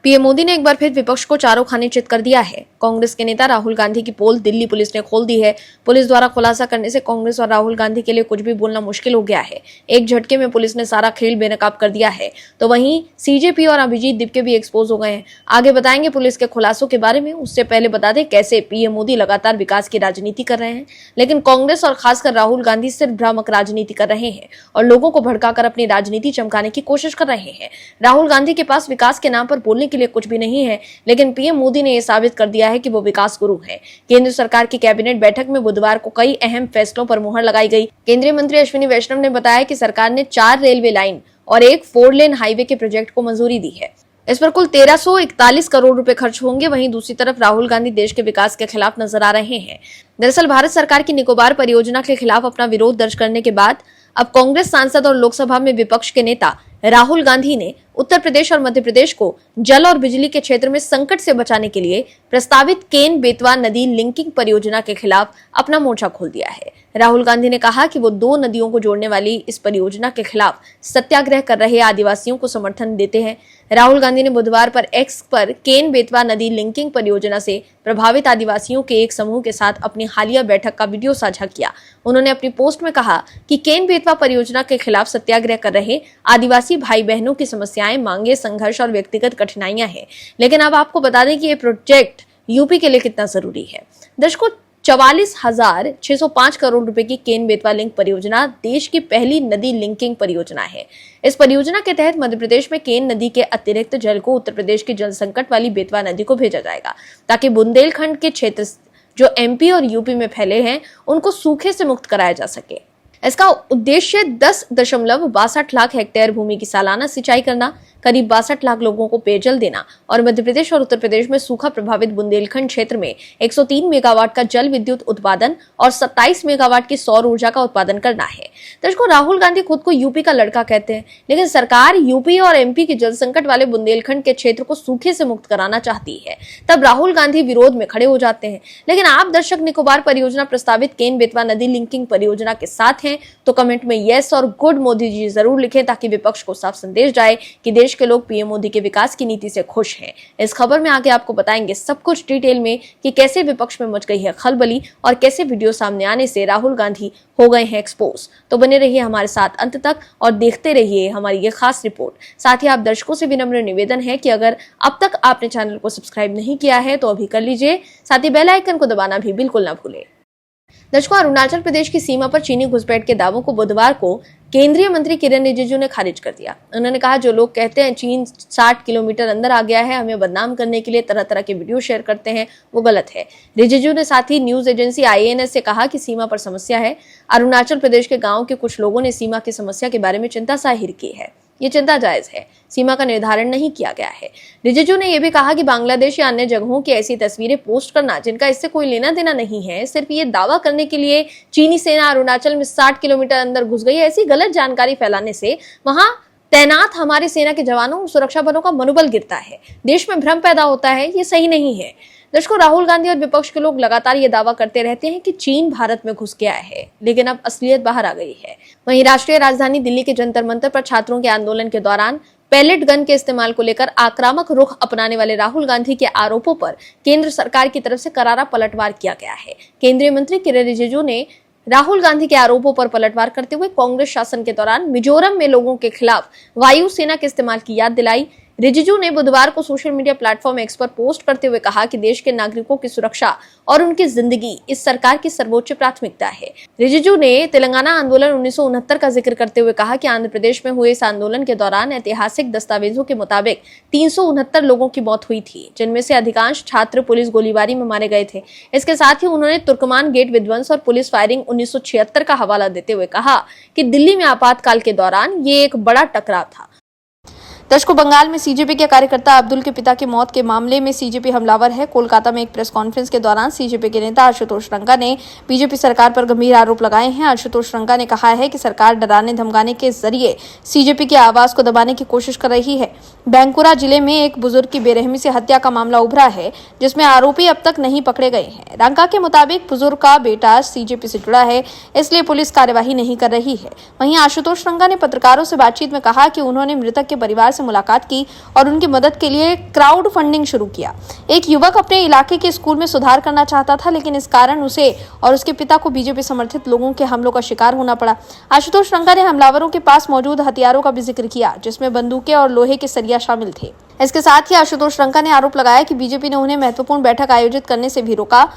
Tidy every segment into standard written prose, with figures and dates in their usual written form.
PM Modi ने एक बार फिर विपक्ष को चारों खाने चित कर दिया है। कांग्रेस के नेता राहुल गांधी की पोल दिल्ली पुलिस ने खोल दी है। पुलिस द्वारा खुलासा करने से कांग्रेस और राहुल गांधी के लिए कुछ भी बोलना मुश्किल हो गया है। एक झटके में पुलिस ने सारा खेल बेनकाब कर दिया है। तो वहीं सीजेपी और अभिजीत दिपके भी एक्सपोज हो गए हैं। आगे बताएंगे पुलिस के खुलासों के बारे में। उससे पहले बता दें कैसे पीएम मोदी लगातार विकास की राजनीति कर रहे हैं, लेकिन कांग्रेस और खासकर राहुल गांधी सिर्फ भ्रामक राजनीति कर रहे हैं और लोगों को भड़काकर अपनी राजनीति चमकाने की कोशिश कर रहे हैं। राहुल गांधी के पास विकास के नाम पर बोलने के लिए कुछ भी नहीं है, लेकिन पीएम मोदी ने यह साबित कर दिया है कि वो विकास गुरु हैं। केंद्र सरकार की कैबिनेट बैठक में बुधवार को कई अहम फैसलों पर मुहर लगाई गई। केंद्रीय मंत्री अश्विनी वैष्णव ने बताया कि सरकार ने 4 रेलवे लाइन और एक 4 लेन हाईवे के प्रोजेक्ट को मंजूरी दी है। इस पर कुल 1341 करोड़ रुपए खर्च होंगे। वहीं दूसरी तरफ राहुल गांधी देश के विकास के खिलाफ नजर आ रहे हैं। दरअसल भारत सरकार की निकोबार परियोजना के खिलाफ अपना विरोध दर्ज करने के बाद अब कांग्रेस सांसद और लोकसभा में विपक्ष के नेता राहुल गांधी ने उत्तर प्रदेश और मध्य प्रदेश को जल और बिजली के क्षेत्र में संकट से बचाने के लिए प्रस्तावित केन बेतवा नदी लिंकिंग परियोजना के खिलाफ अपना मोर्चा खोल दिया है। राहुल गांधी ने कहा कि वो 2 नदियों को जोड़ने वाली इस परियोजना के खिलाफ सत्याग्रह कर रहे आदिवासियों को समर्थन देते हैं। राहुल गांधी ने बुधवार पर एक्स पर केन बेतवा नदी लिंकिंग परियोजना से प्रभावित आदिवासियों के एक समूह के साथ अपनी हालिया बैठक का वीडियो साझा किया। उन्होंने अपनी पोस्ट में कहा कि केन बेतवा परियोजना के खिलाफ सत्याग्रह कर रहे आदिवासी भाई बहनों की समस्याएं, मांगे, संघर्ष और व्यक्तिगत कठिनाइयां हैं, लेकिन अब आपको बता दें कि ये प्रोजेक्ट यूपी के लिए कितना जरूरी है। दर्शकों, 44,605 करोड़ रुपए की केन बेतवा लिंक परियोजना देश की पहली नदी लिंकिंग परियोजना है। इस परियोजना के तहत मध्य प्रदेश में केन नदी के अतिरिक्त जल को उत्तर प्रदेश की जल संकट वाली बेतवा नदी को भेजा जाएगा, ताकि बुंदेलखंड के क्षेत्र जो एमपी और यूपी में फैले हैं उनको सूखे से मुक्त कराया जा सके। इसका उद्देश्य 10.62 लाख हेक्टेयर भूमि की सालाना सिंचाई करना, करीब 62 लाख लोगों को पेयजल देना और मध्य प्रदेश और उत्तर प्रदेश में सूखा प्रभावित बुंदेलखंड क्षेत्र में 103 मेगावाट का जल विद्युत उत्पादन और 27 मेगावाट की सौर ऊर्जा का उत्पादन करना है। दर्शकों, राहुल गांधी खुद को यूपी का लड़का कहते हैं, लेकिन सरकार यूपी और एमपी के जल संकट वाले बुंदेलखंड के क्षेत्र को सूखे से मुक्त कराना चाहती है। तब राहुल गांधी विरोध में खड़े हो जाते हैं। लेकिन आप दर्शक निकोबार परियोजना प्रस्तावित केन बेतवा नदी लिंकिंग परियोजना के साथ हैं तो कमेंट में यस और गुड मोदी जी जरूर लिखें, ताकि विपक्ष को साफ संदेश जाए कि देश के लोग पीएम मोदी के विकास की नीति से खुश हैं। इस खबर में आगे आपको बताएंगे सब कुछ डिटेल में कि कैसे विपक्ष में मच गई है खलबली और कैसे वीडियो सामने आने से राहुल गांधी हो गए हैं एक्सपोज। तो बने रहिए हमारे साथ अंत तक और देखते रहिए हमारी ये खास रिपोर्ट। साथ ही आप दर्शकों से विनम्र निवेदन है कि अगर अब तक आपने चैनल को सब्सक्राइब नहीं किया है तो अभी कर लीजिए। साथ ही बेल आइकन को दबाना भी बिल्कुल ना भूलें। दर्शकों, अरुणाचल प्रदेश की सीमा पर चीनी घुसपैठ के दावों को बुधवार को केंद्रीय मंत्री किरेन रिजिजू ने खारिज कर दिया। उन्होंने कहा, जो लोग कहते हैं चीन 60 किलोमीटर अंदर आ गया है, हमें बदनाम करने के लिए तरह तरह के वीडियो शेयर करते हैं, वो गलत है। रिजिजू ने साथ ही न्यूज एजेंसी आईएनएस से कहा कि सीमा पर समस्या है। अरुणाचल प्रदेश के गाँव के कुछ लोगों ने सीमा की समस्या के बारे में चिंता जाहिर की है। ये चिंता जायज है। सीमा का निर्धारण नहीं किया गया है। रिजिजू ने यह भी कहा कि बांग्लादेश या अन्य जगहों की ऐसी तस्वीरें पोस्ट करना जिनका इससे कोई लेना देना नहीं है, सिर्फ ये दावा करने के लिए चीनी सेना अरुणाचल में 60 किलोमीटर अंदर घुस गई है, ऐसी गलत जानकारी फैलाने से वहां तैनात हमारे सेना के जवानों और सुरक्षा बलों का मनोबल गिरता है, देश में भ्रम पैदा होता है, ये सही नहीं है। दर्शकों, राहुल गांधी और विपक्ष के लोग लगातार ये दावा करते रहते हैं कि चीन भारत में घुस गया है, लेकिन अब असलियत बाहर आ गई है। वहीं राष्ट्रीय राजधानी दिल्ली के जंतर मंतर पर छात्रों के आंदोलन के दौरान पैलेट गन के इस्तेमाल को लेकर आक्रामक रुख अपनाने वाले राहुल गांधी के आरोपों पर केंद्र सरकार की तरफ से करारा पलटवार किया गया है। केंद्रीय मंत्री किरेन रिजिजू ने राहुल गांधी के आरोपों पर पलटवार करते हुए कांग्रेस शासन के दौरान मिजोरम में लोगों के खिलाफ वायुसेना के इस्तेमाल की याद दिलाई। रिजिजू ने बुधवार को सोशल मीडिया प्लेटफॉर्म एक्स पर पोस्ट करते हुए कहा कि देश के नागरिकों की सुरक्षा और उनकी जिंदगी इस सरकार की सर्वोच्च प्राथमिकता है। रिजिजू ने तेलंगाना आंदोलन 1969 का जिक्र करते हुए कहा कि आंध्र प्रदेश में हुए इस आंदोलन के दौरान ऐतिहासिक दस्तावेजों के मुताबिक 369 लोगों की मौत हुई थी, जिनमें से अधिकांश छात्र पुलिस गोलीबारी में मारे गए थे। इसके साथ ही उन्होंने तुर्कमान गेट विध्वंस और पुलिस फायरिंग 1976 का हवाला देते हुए कहा कि दिल्ली में आपातकाल के दौरान ये एक बड़ा टकराव था। दर्शकों, बंगाल में सीजेपी के कार्यकर्ता अब्दुल के पिता की मौत के मामले में सीजेपी हमलावर है। कोलकाता में एक प्रेस कॉन्फ्रेंस के दौरान सीजेपी के नेता आशुतोष रंगा ने बीजेपी सरकार पर गंभीर आरोप लगाए हैं। आशुतोष रंगा ने कहा है कि सरकार डराने धमकाने के जरिए सीजेपी की आवाज को दबाने की कोशिश कर रही है। बैंकुरा जिले में एक बुजुर्ग की बेरहमी से हत्या का मामला उभरा है, जिसमें आरोपी अब तक नहीं पकड़े गए हैं। रंगा के मुताबिक बुजुर्ग का बेटा सीजेपी से जुड़ा है, इसलिए पुलिस कार्यवाही नहीं कर रही है। वहीं आशुतोष रंगा ने पत्रकारों से बातचीत में कहा कि उन्होंने मृतक के परिवार से मुलाकात की और उनकी मदद के लिए क्राउड फंडिंग शुरू किया। एक युवक अपने इलाके के स्कूल में सुधार करना चाहता था, लेकिन इस कारण उसे और उसके पिता को बीजेपी समर्थित लोगों के हमलों का शिकार होना पड़ा। आशुतोष रंका ने हमलावरों के पास मौजूद हथियारों का भी जिक्र किया, जिसमें बंदूकें और लोहे के सरिया शामिल थे। इसके साथ ही आशुतोष रंका ने आरोप लगाया कि बीजेपी ने उन्हें महत्वपूर्ण बैठक आयोजित करने से भी रोका।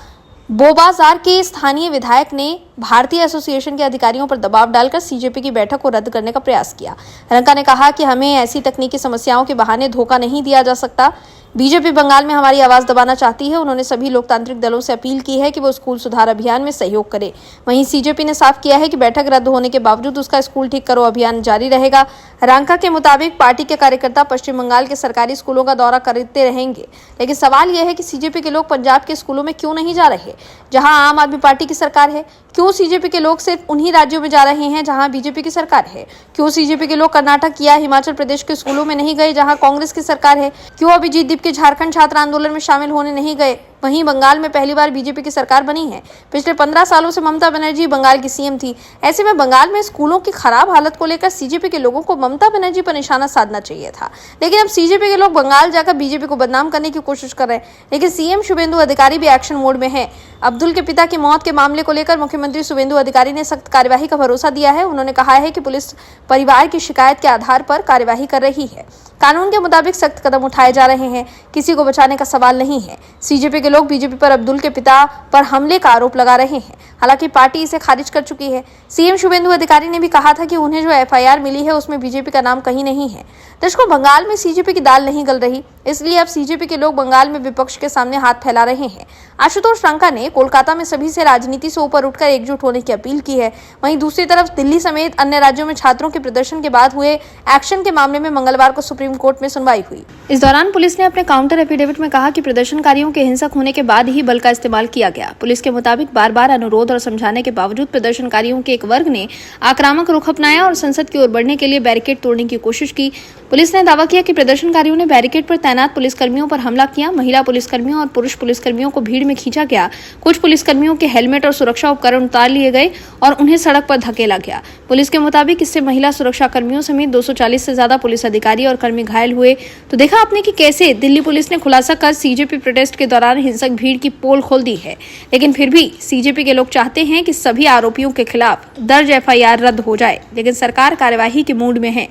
बोबाजार के स्थानीय विधायक ने भारतीय एसोसिएशन के अधिकारियों पर दबाव डालकर सीजेपी की बैठक को रद्द करने का प्रयास किया। रंका ने कहा कि हमें ऐसी तकनीकी समस्याओं के बहाने धोखा नहीं दिया जा सकता। बीजेपी बंगाल में हमारी आवाज दबाना चाहती है। उन्होंने सभी लोकतांत्रिक दलों से अपील की है कि वो स्कूल सुधार अभियान में सहयोग करें। वहीं सीजेपी ने साफ किया है कि बैठक रद्द होने के बावजूद उसका स्कूल ठीक करो अभियान जारी रहेगा। रंका के मुताबिक पार्टी के कार्यकर्ता पश्चिम बंगाल के सरकारी स्कूलों का दौरा करते रहेंगे, लेकिन सवाल यह है कि सीजेपी के लोग पंजाब के स्कूलों में क्यों नहीं जा रहे, जहां आम आदमी पार्टी की सरकार है? क्यों सीजेपी के लोग सिर्फ उन्हीं राज्यों में जा रहे हैं जहां बीजेपी की सरकार है? क्यों सीजेपी के लोग कर्नाटक या हिमाचल प्रदेश के स्कूलों में नहीं गए जहां कांग्रेस की सरकार है? क्यों अभिजीत दीप के झारखंड छात्र आंदोलन में शामिल होने नहीं गए? वहीं बंगाल में पहली बार बीजेपी की सरकार बनी है। पिछले 15 सालों से ममता बनर्जी बंगाल की सीएम थी। ऐसे में बंगाल में स्कूलों की खराब हालत को लेकर सीजेपी के लोगों को ममता बनर्जी पर निशाना साधना चाहिए था, लेकिन अब सीजेपी के लोग बंगाल जाकर बीजेपी को बदनाम करने की कोशिश कर रहे हैं। लेकिन सीएम शुभेंदु अधिकारी भी एक्शन मोड में है। अब्दुल के पिता की मौत के मामले को लेकर मुख्यमंत्री शुभेंदु अधिकारी ने सख्त कार्यवाही का भरोसा दिया है। उन्होंने कहा है कि पुलिस परिवार की शिकायत के आधार पर कार्यवाही कर रही है। कानून के मुताबिक सख्त कदम उठाए जा रहे हैं। किसी को बचाने का सवाल नहीं है। सीजेपी के लोग बीजेपी पर अब्दुल के पिता पर हमले का आरोप लगा रहे हैं, हालांकि पार्टी इसे खारिज कर चुकी है। सीएम शुभेंदु अधिकारी ने भी कहा था कि उन्हें जो एफआईआर मिली है उसमें बीजेपी का नाम कहीं नहीं है। दर्शकों, बंगाल में सीजेपी की दाल नहीं गल रही, इसलिए अब सीजेपी के लोग बंगाल में विपक्ष के सामने हाथ फैला रहे हैं। आशुतोष रंका ने कोलकाता में सभी से राजनीति से ऊपर उठकर एकजुट होने की अपील की है। वहीं दूसरी तरफ दिल्ली समेत अन्य राज्यों में छात्रों के प्रदर्शन के बाद हुए एक्शन के मामले में मंगलवार को सुप्रीम कोर्ट में सुनवाई हुई। इस दौरान पुलिस ने अपने काउंटर एफिडेविट में कहा कि प्रदर्शनकारियों के हिंसक होने के बाद ही बल का इस्तेमाल किया गया। पुलिस के मुताबिक बार बार अनुरोध और समझाने के बावजूद प्रदर्शनकारियों के एक वर्ग ने आक्रामक रुख अपनाया और संसद की ओर बढ़ने के लिए बैरिकेड तोड़ने की कोशिश की। पुलिस ने दावा किया कि प्रदर्शनकारियों ने बैरिकेड पर तैनात पुलिसकर्मियों पर हमला किया। महिला पुलिसकर्मियों और पुरुष पुलिसकर्मियों को भीड़ में खींचा गया। कुछ पुलिसकर्मियों के हेलमेट और सुरक्षा उपकरण उतार लिए गए और उन्हें सड़क पर धकेला गया। पुलिस के मुताबिक इससे महिला सुरक्षा कर्मियों समेत 240 से ज्यादा पुलिस अधिकारी और कर्मी घायल हुए। तो देखा आपने कि कैसे दिल्ली पुलिस ने खुलासा कर सीजेपी प्रोटेस्ट के दौरान हिंसक भीड़ की पोल खोल दी है, लेकिन फिर भी सीजेपी के लोग चाहते हैं कि सभी आरोपियों के खिलाफ दर्ज एफआईआर रद्द हो जाए, लेकिन सरकार कार्यवाही के मूड में है।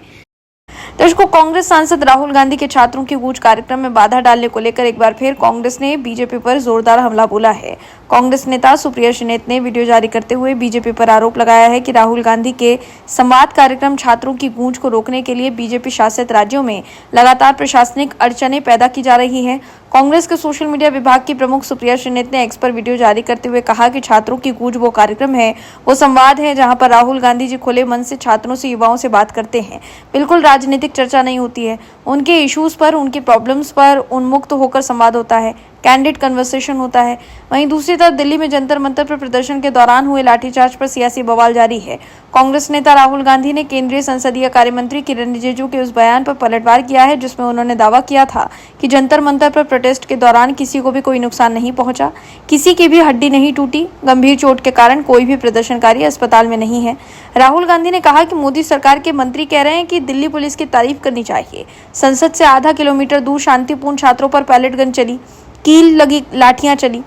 दर्शकों, कांग्रेस सांसद राहुल गांधी के छात्रों की गूंज कार्यक्रम में बाधा डालने को लेकर एक बार फिर कांग्रेस ने बीजेपी पर जोरदार हमला बोला है। कांग्रेस नेता सुप्रिया श्रीनेत ने वीडियो जारी करते हुए बीजेपी पर आरोप लगाया है कि राहुल गांधी के संवाद कार्यक्रम छात्रों की गूंज को रोकने के लिए बीजेपी शासित राज्यों में लगातार प्रशासनिक अड़चनें पैदा की जा रही हैं। कांग्रेस के सोशल मीडिया विभाग की प्रमुख सुप्रिया श्रीनेत ने एक्स पर वीडियो जारी करते हुए कहा कि छात्रों की गूंज वो कार्यक्रम है, वो संवाद है जहां पर राहुल गांधी जी खुले मन से छात्रों से, युवाओं से बात करते हैं। बिल्कुल राजनीतिक चर्चा नहीं होती है। उनके इश्यूज पर, उनकी प्रॉब्लम्स पर उन्मुक्त होकर संवाद होता है, कैंडिड कन्वर्सेशन होता है। वहीं दूसरी तरफ दिल्ली में जंतर मंतर पर प्रदर्शन के दौरान हुए लाठीचार्ज पर सियासी बवाल जारी है। कांग्रेस नेता राहुल गांधी ने केंद्रीय संसदीय कार्य मंत्री किरण रिजिजू के उस बयान पर पलटवार किया है जिसमें उन्होंने दावा किया था कि जंतर मंतर पर प्रोटेस्ट के दौरान किसी को भी कोई नुकसान नहीं पहुंचा, किसी की भी हड्डी नहीं टूटी, गंभीर चोट के कारण कोई भी प्रदर्शनकारी अस्पताल में नहीं है। राहुल गांधी ने कहा कि मोदी सरकार के मंत्री कह रहे हैं कि दिल्ली पुलिस की तारीफ करनी चाहिए। संसद से आधा किलोमीटर दूर शांतिपूर्ण छात्रों पर पैलेट गन चली, कील लगी लाठियां चली,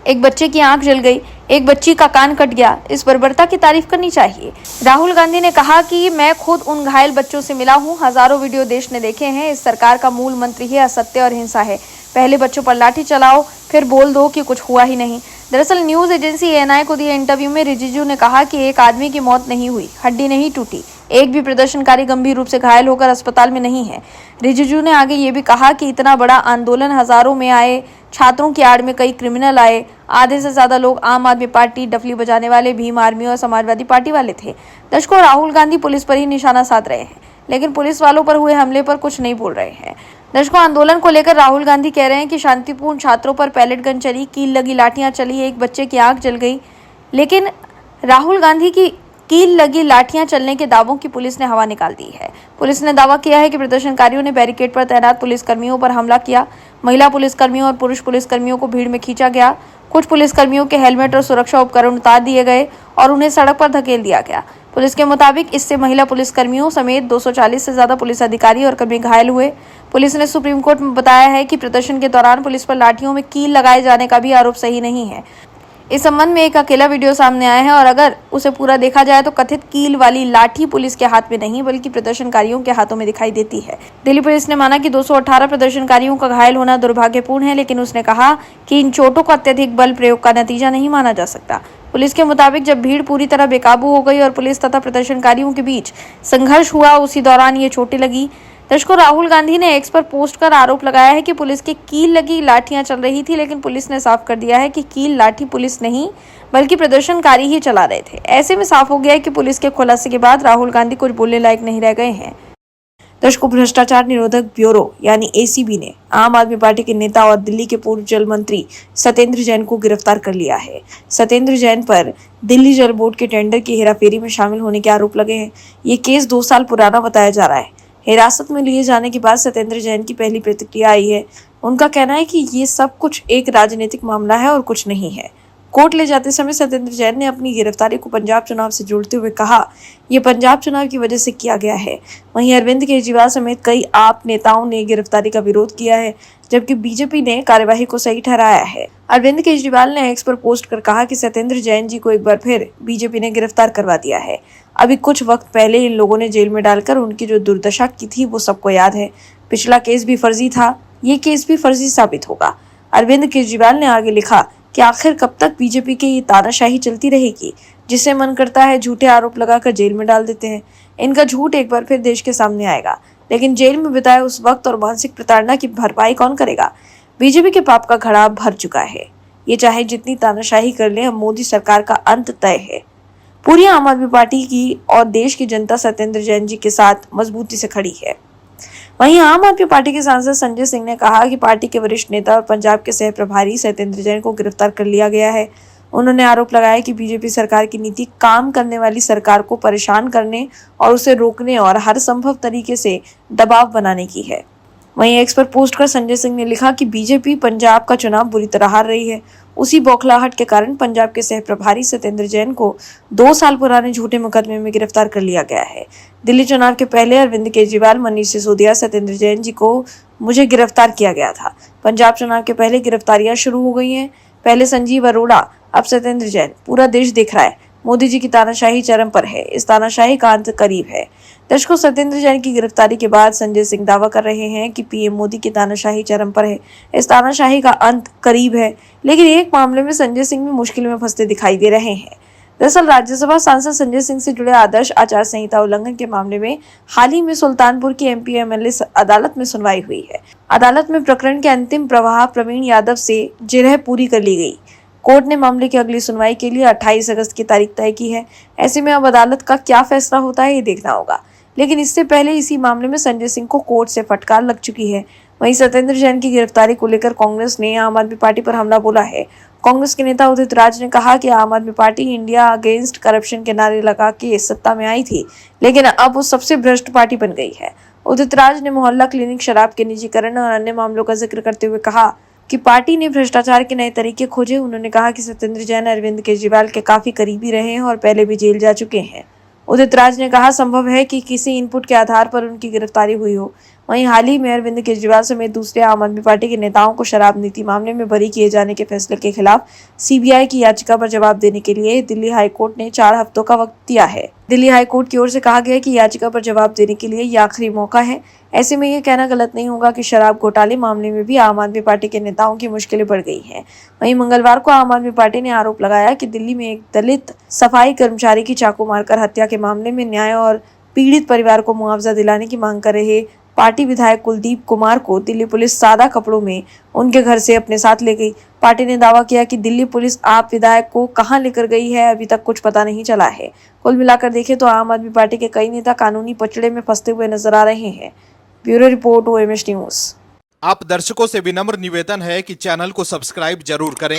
एक बच्चे की आंख जल गई, एक बच्ची का कान कट गया। इस बर्बरता की तारीफ करनी चाहिए। राहुल गांधी ने कहा कि मैं खुद उन घायल बच्चों से मिला हूं। हजारों वीडियो देश ने देखे हैं। इस सरकार का मूल मंत्र ही असत्य और हिंसा है। पहले बच्चों पर लाठी चलाओ, फिर बोल दो कि कुछ हुआ ही नहीं। दरअसल न्यूज एजेंसी एएनआई को दिए इंटरव्यू में रिजिजू ने कहा कि एक आदमी की मौत नहीं हुई, हड्डी नहीं टूटी, एक भी प्रदर्शनकारी गंभीर रूप से घायल होकर अस्पताल में नहीं है। रिजिजू ने आगे ये भी कहा कि इतना बड़ा आंदोलन हजारों में आए, छात्रों की आड़ में कई क्रिमिनल आए, आधे से ज्यादा लोग आम आदमी पार्टी, डफली बजाने वाले, भीम आर्मी और समाजवादी पार्टी वाले थे। दर्शकों, राहुल गांधी पुलिस पर ही निशाना साध रहे हैं, लेकिन पुलिस वालों पर हुए हमले पर कुछ नहीं बोल रहे हैं। दर्शकों, आंदोलन को लेकर राहुल गांधी कह रहे हैं कि शांतिपूर्ण छात्रों पर पैलेट गन चली, कील लगी लाठियां चली, एक बच्चे की आंख जल गई, लेकिन राहुल गांधी की कील लगी लाठियां चलने के दावों की पुलिस ने हवा निकाल दी है। पुलिस ने दावा किया है कि प्रदर्शनकारियों ने बैरिकेड पर तैनात पुलिसकर्मियों पर हमला किया। महिला पुलिसकर्मियों और पुरुष पुलिसकर्मियों को भीड़ में खींचा गया। कुछ पुलिसकर्मियों के हेलमेट और सुरक्षा उपकरण उतार दिए गए और उन्हें सड़क पर धकेल दिया गया। पुलिस के मुताबिक इससे महिला पुलिसकर्मियों समेत 240 से ज्यादा पुलिस अधिकारी और कर्मी घायल हुए। पुलिस ने सुप्रीम कोर्ट में बताया है कि प्रदर्शन के दौरान पुलिस पर लाठियों में कील लगाए जाने का भी आरोप सही नहीं है। इस संबंध में एक अकेला वीडियो सामने आया है और अगर उसे पूरा देखा जाए तो कथित कील वाली लाठी पुलिस के हाथ में नहीं बल्कि प्रदर्शनकारियों के हाथों में दिखाई देती है। दिल्ली पुलिस ने माना कि 218 प्रदर्शनकारियों का घायल होना दुर्भाग्यपूर्ण है, लेकिन उसने कहा कि इन चोटों को अत्यधिक बल प्रयोग का नतीजा नहीं माना जा सकता। पुलिस के मुताबिक जब भीड़ पूरी तरह बेकाबू हो गई और पुलिस तथा प्रदर्शनकारियों के बीच संघर्ष हुआ, उसी दौरान ये चोटें लगी। दर्शकों, राहुल गांधी ने एक्स पर पोस्ट कर आरोप लगाया है कि पुलिस की कील लगी लाठियां चल रही थी, लेकिन पुलिस ने साफ कर दिया है कि कील लाठी पुलिस नहीं बल्कि प्रदर्शनकारी ही चला रहे थे। ऐसे में साफ हो गया है कि पुलिस के खुलासे के बाद राहुल गांधी कुछ बोलने लायक नहीं रह गए हैं। दर्शकों, भ्रष्टाचार निरोधक ब्यूरो यानी एसीबी ने आम आदमी पार्टी के नेता और दिल्ली के पूर्व जल मंत्री सत्येंद्र जैन को गिरफ्तार कर लिया है। सत्येंद्र जैन पर दिल्ली जल बोर्ड के टेंडर की हेराफेरी में शामिल होने के आरोप लगे हैं। ये केस 2 साल पुराना बताया जा रहा है। हिरासत में लिए जाने के बाद सत्येंद्र जैन की पहली प्रतिक्रिया आई है। उनका कहना है कि ये सब कुछ एक राजनीतिक मामला है और कुछ नहीं है। कोर्ट ले जाते समय सत्येंद्र जैन ने अपनी गिरफ्तारी को पंजाब चुनाव से जोड़ते हुए कहा, यह पंजाब चुनाव की वजह से किया गया है। वहीं अरविंद केजरीवाल समेत कई आप नेताओं ने गिरफ्तारी का विरोध किया है, जबकि बीजेपी ने कार्यवाही को सही ठहराया है। अरविंद केजरीवाल ने एक्स पर पोस्ट कर कहा कि सत्येंद्र जैन जी को एक बार फिर बीजेपी ने गिरफ्तार करवा दिया है। अभी कुछ वक्त पहले इन लोगों ने जेल में डालकर उनकी जो दुर्दशा की थी वो सबको याद है। पिछला केस भी फर्जी था, ये केस भी फर्जी साबित होगा। अरविंद केजरीवाल ने आगे लिखा कि आखिर कब तक बीजेपी की ये तानाशाही चलती रहेगी, जिसे मन करता है झूठे आरोप लगाकर जेल में डाल देते हैं। इनका झूठ एक बार फिर देश के सामने आएगा, लेकिन जेल में बिताए उस वक्त और मानसिक प्रताड़ना की भरपाई कौन करेगा? बीजेपी के पाप का घड़ा भर चुका है। ये चाहे जितनी तानाशाही कर ले, अब मोदी सरकार का अंत तय है। पूरी आम आदमी पार्टी की और देश की जनता सत्येंद्र जैन जी के साथ मजबूती से खड़ी है। वहीं आम आदमी पार्टी के सांसद संजय सिंह ने कहा कि पार्टी के वरिष्ठ नेता और पंजाब के सह प्रभारी सत्येंद्र जैन को गिरफ्तार कर लिया गया है। उन्होंने आरोप लगाया कि बीजेपी सरकार की नीति काम करने वाली सरकार को परेशान करने और उसे रोकने और हर संभव तरीके से दबाव बनाने की है। वहीं एक्स पर पोस्ट कर संजय सिंह ने लिखा कि बीजेपी पंजाब का चुनाव बुरी तरह हार रही है। उसी बौखलाहट के कारण पंजाब के सह प्रभारी सत्येंद्र जैन को 2 साल पुराने झूठे मुकदमे में गिरफ्तार कर लिया गया है। दिल्ली चुनाव के पहले अरविंद केजरीवाल, मनीष सिसोदिया, सत्येंद्र जैन जी को मुझे गिरफ्तार किया गया था। पंजाब चुनाव के पहले गिरफ्तारियां शुरू हो गई हैं। पहले संजीव अरोड़ा, अब सत्येंद्र जैन। पूरा देश देख रहा है, मोदी जी की तानाशाही चरम पर है। इस तानाशाही का अंत करीब है। दर्शकों, सत्येंद्र जैन की गिरफ्तारी के बाद संजय सिंह दावा कर रहे हैं कि पीएम मोदी की तानाशाही चरम पर है। इस तानाशाही का अंत करीब है, लेकिन एक मामले में संजय सिंह भी मुश्किल में फंसते दिखाई दे रहे हैं। दरअसल राज्यसभा सांसद संजय सिंह से जुड़े आदर्श आचार संहिता उल्लंघन के मामले में हाल ही में सुल्तानपुर की एमपी एमएलए अदालत में सुनवाई हुई है। अदालत में प्रकरण के अंतिम प्रवाह प्रवीण यादव से जिरह पूरी कर ली गई। कोर्ट ने मामले की अगली सुनवाई के लिए 28 अगस्त की तारीख तय की है। ऐसे में अब अदालत का क्या फैसला होता है, ये देखना होगा। लेकिन इससे पहले इसी मामले में संजय सिंह को कोर्ट से फटकार लग चुकी है। वहीं सत्येंद्र जैन की गिरफ्तारी को लेकर कांग्रेस ने आम आदमी पार्टी पर हमला बोला है। कांग्रेस के नेता उदित राज ने कहा कि आम आदमी पार्टी इंडिया अगेंस्ट करप्शन के नारे लगा के सत्ता में आई थी, लेकिन अब वो सबसे भ्रष्ट पार्टी बन गई है। उदित राज ने मोहल्ला क्लिनिक, शराब के निजीकरण और अन्य मामलों का जिक्र करते हुए कहा कि पार्टी ने भ्रष्टाचार के नए तरीके खोजे। उन्होंने कहा कि सत्येंद्र जैन अरविंद केजरीवाल के काफी करीबी रहे हैं और पहले भी जेल जा चुके हैं। उदित राज ने कहा, संभव है कि किसी इनपुट के आधार पर उनकी गिरफ्तारी हुई हो। वहीं हाल ही में अरविंद केजरीवाल समेत दूसरे आम आदमी पार्टी के नेताओं को शराब नीति मामले में बरी किए जाने के फैसले के खिलाफ सीबीआई की याचिका पर जवाब देने के लिए दिल्ली हाई कोर्ट ने 4 हफ्तों का वक्त दिया है। दिल्ली हाई कोर्ट की ओर से कहा गया कि याचिका पर जवाब देने के लिए यह आखिरी मौका है। ऐसे में यह कहना गलत नहीं होगा कि शराब घोटाले मामले में भी आम आदमी पार्टी के नेताओं की मुश्किलें बढ़ गई हैं। वहीं मंगलवार को आम आदमी पार्टी ने आरोप लगाया कि दिल्ली में एक दलित सफाई कर्मचारी की चाकू मारकर हत्या के मामले में न्याय और पीड़ित परिवार को मुआवजा दिलाने की मांग कर रहे पार्टी विधायक कुलदीप कुमार को दिल्ली पुलिस सादा कपड़ों में उनके घर से अपने साथ ले गई। पार्टी ने दावा किया कि दिल्ली पुलिस आप विधायक को कहां लेकर गई है, अभी तक कुछ पता नहीं चला है। कुल मिलाकर देखें तो आम आदमी पार्टी के कई नेता कानूनी पचड़े में फंसते हुए नजर आ रहे हैं। Bureau report, OMS news. आप दर्शकों से विनम्र निवेदन है कि चैनल को सब्सक्राइब जरूर करें